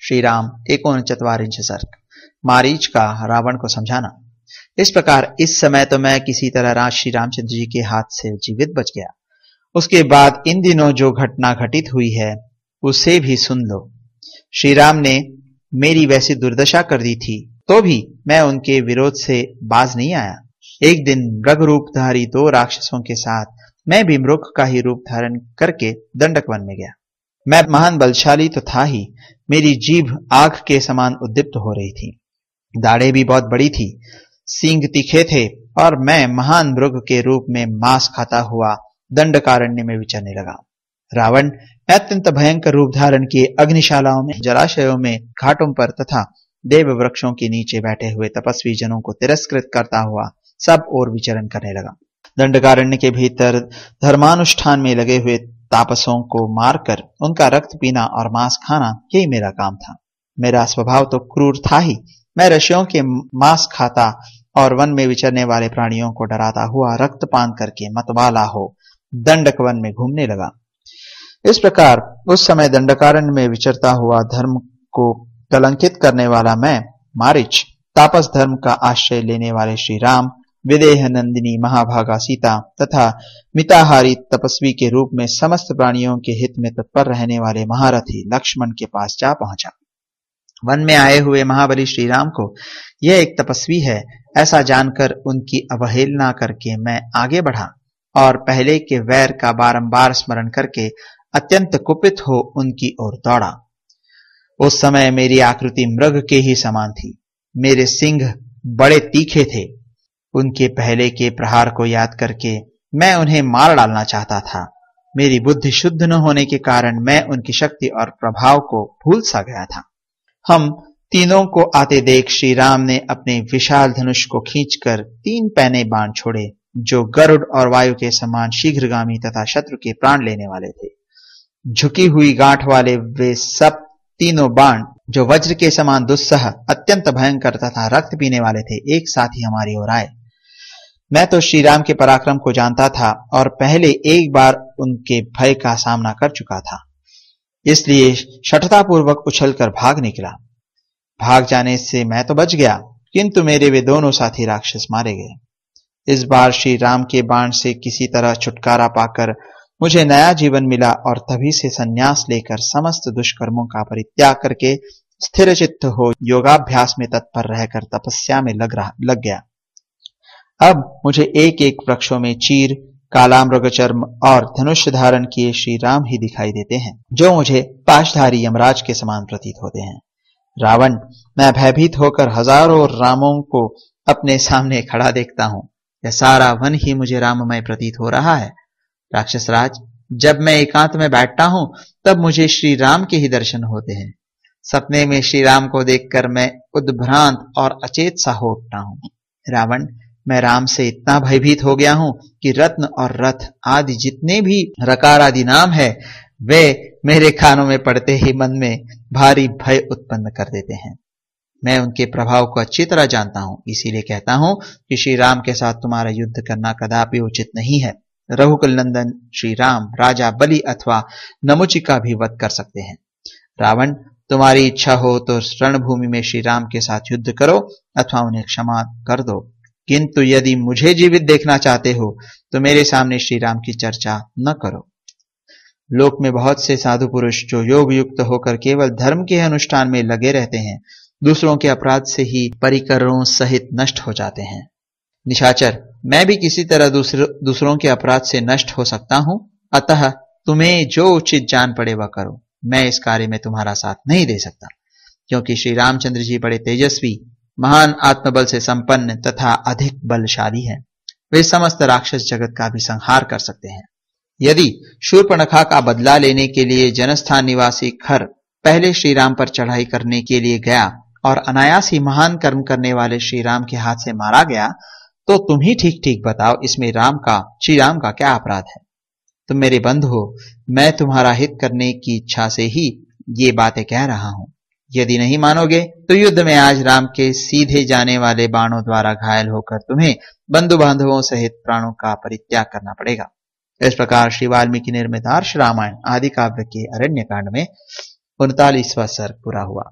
श्री राम 39 सर्ग। मारीच का रावण को समझाना। इस प्रकार इस समय तो मैं किसी तरह राज श्री रामचंद्र जी के हाथ से जीवित बच गया। उसके बाद इन दिनों जो घटना घटित हुई है उसे भी सुन लो। श्री राम ने मेरी वैसी दुर्दशा कर दी थी तो भी मैं उनके विरोध से बाज नहीं आया। एक दिन मृग रूपधारी 2 राक्षसों के साथ मैं भी मृग का ही रूप धारण करके दंडक वन में गया। मैं महान बलशाली तो था ही, मेरी जीभ आग के समान उद्दीप्त हो रही थी। दाढ़ें भी बहुत बड़ी थी, सींग तीखे थे और मैं महान मृग के रूप में मांस खाता हुआ दंडकारण्य में विचरने लगा। रावण अत्यंत भयंकर रूप धारण किए अग्निशालाओं में, जलाशयों में, घाटों पर तथा देव वृक्षों के नीचे बैठे हुए तपस्वी जनों को तिरस्कृत करता हुआ सब ओर विचरण करने लगा। दंडकारण्य के भीतर धर्मानुष्ठान में लगे हुए तापसों को मारकर उनका रक्त पीना और मांस खाना यही मेरा काम था। मेरा स्वभाव तो क्रूर था ही। मैं ऋषियों के मांस खाता और वन में विचरने वाले प्राणियों को डराता हुआ रक्तपान करके मतवाला हो दंडक वन में घूमने लगा। इस प्रकार उस समय दंडकारण्य में विचरता हुआ धर्म को कलंकित करने वाला मैं मारीच, तापस धर्म का आश्रय लेने वाले श्री राम, विदेह नंदिनी महाभागा सीता तथा मिताहारी तपस्वी के रूप में समस्त प्राणियों के हित में तत्पर रहने वाले महारथी लक्ष्मण के पास जा पहुंचा। वन में आए हुए महाबली श्री राम को यह एक तपस्वी है ऐसा जानकर उनकी अवहेलना करके मैं आगे बढ़ा और पहले के वैर का बारंबार स्मरण करके अत्यंत कुपित हो उनकी ओर दौड़ा। उस समय मेरी आकृति मृग के ही समान थी। मेरे सिंह बड़े तीखे थे। उनके पहले के प्रहार को याद करके मैं उन्हें मार डालना चाहता था। मेरी बुद्धि शुद्ध न होने के कारण मैं उनकी शक्ति और प्रभाव को भूल सा गया था। हम तीनों को आते देख श्री राम ने अपने विशाल धनुष को खींचकर 3 पैने बाण छोड़े जो गरुड़ और वायु के समान शीघ्रगामी तथा शत्रु के प्राण लेने वाले थे। झुकी हुई गांठ वाले वे सब तीनों बाण जो वज्र के समान दुस्सह, अत्यंत भयंकर तथा रक्त पीने वाले थे, एक साथ ही हमारी ओर आए। मैं तो श्री राम के पराक्रम को जानता था और पहले एक बार उनके भय का सामना कर चुका था, इसलिए शठतापूर्वक उछलकर भाग निकला। भाग जाने से मैं तो बच गया, किंतु मेरे वे दोनों साथी राक्षस मारे गए। इस बार श्री राम के बाण से किसी तरह छुटकारा पाकर मुझे नया जीवन मिला और तभी से संन्यास लेकर समस्त दुष्कर्मों का परित्याग करके स्थिर चित्त हो योगाभ्यास में तत्पर रहकर तपस्या में लग गया। अब मुझे एक एक वृक्षों में चीर, काला मृगचर्म और धनुष धारण किए श्री राम ही दिखाई देते हैं, जो मुझे पाशधारी यमराज के समान प्रतीत होते हैं। रावण, मैं भयभीत होकर हजारों रामों को अपने सामने खड़ा देखता हूं। यह सारा वन ही मुझे राममय प्रतीत हो रहा है। राक्षसराज, जब मैं एकांत में बैठता हूं तब मुझे श्री राम के ही दर्शन होते हैं। सपने में श्री राम को देखकर मैं उद्भ्रांत और अचेत सा हो उठता हूं। रावण, मैं राम से इतना भयभीत हो गया हूं कि रत्न और रथ आदि जितने भी रकार आदि नाम है वे मेरे कानों में पड़ते ही मन में भारी भय उत्पन्न कर देते हैं। मैं उनके प्रभाव को अच्छी तरह जानता हूं, इसीलिए कहता हूं कि श्री राम के साथ तुम्हारा युद्ध करना कदापि उचित नहीं है। रघुकुल नंदन श्री राम राजा बलि अथवा नमुचि का भी वध कर सकते हैं। रावण, तुम्हारी इच्छा हो तो रणभूमि में श्री राम के साथ युद्ध करो अथवा उन्हें क्षमा कर दो, किंतु यदि मुझे जीवित देखना चाहते हो तो मेरे सामने श्री राम की चर्चा न करो। लोक में बहुत से साधु पुरुष जो योग युक्त होकर केवल धर्म के अनुष्ठान में लगे रहते हैं, दूसरों के अपराध से ही परिकरों सहित नष्ट हो जाते हैं। निशाचर, मैं भी किसी तरह दूसरों के अपराध से नष्ट हो सकता हूं, अतः तुम्हें जो उचित जान पड़े वह करो। मैं इस कार्य में तुम्हारा साथ नहीं दे सकता, क्योंकि श्री रामचंद्र जी बड़े तेजस्वी, महान आत्मबल से संपन्न तथा अधिक बलशाली हैं। वे समस्त राक्षस जगत का भी संहार कर सकते हैं। यदि शूर्पणखा का बदला लेने के लिए जनस्थान निवासी खर पहले श्री राम पर चढ़ाई करने के लिए गया और अनायास ही महान कर्म करने वाले श्री राम के हाथ से मारा गया, तो तुम ही ठीक ठीक बताओ, इसमें श्री राम का क्या अपराध है? तुम मेरे बंधु हो, मैं तुम्हारा हित करने की इच्छा से ही ये बातें कह रहा हूं। यदि नहीं मानोगे तो युद्ध में आज राम के सीधे जाने वाले बाणों द्वारा घायल होकर तुम्हें बंधु बांधवों सहित प्राणों का परित्याग करना पड़ेगा। इस प्रकार श्री वाल्मीकि निर्मित आर्ष रामायण आदि काव्य के अरण्य कांड में 39वां सर्ग पूरा हुआ।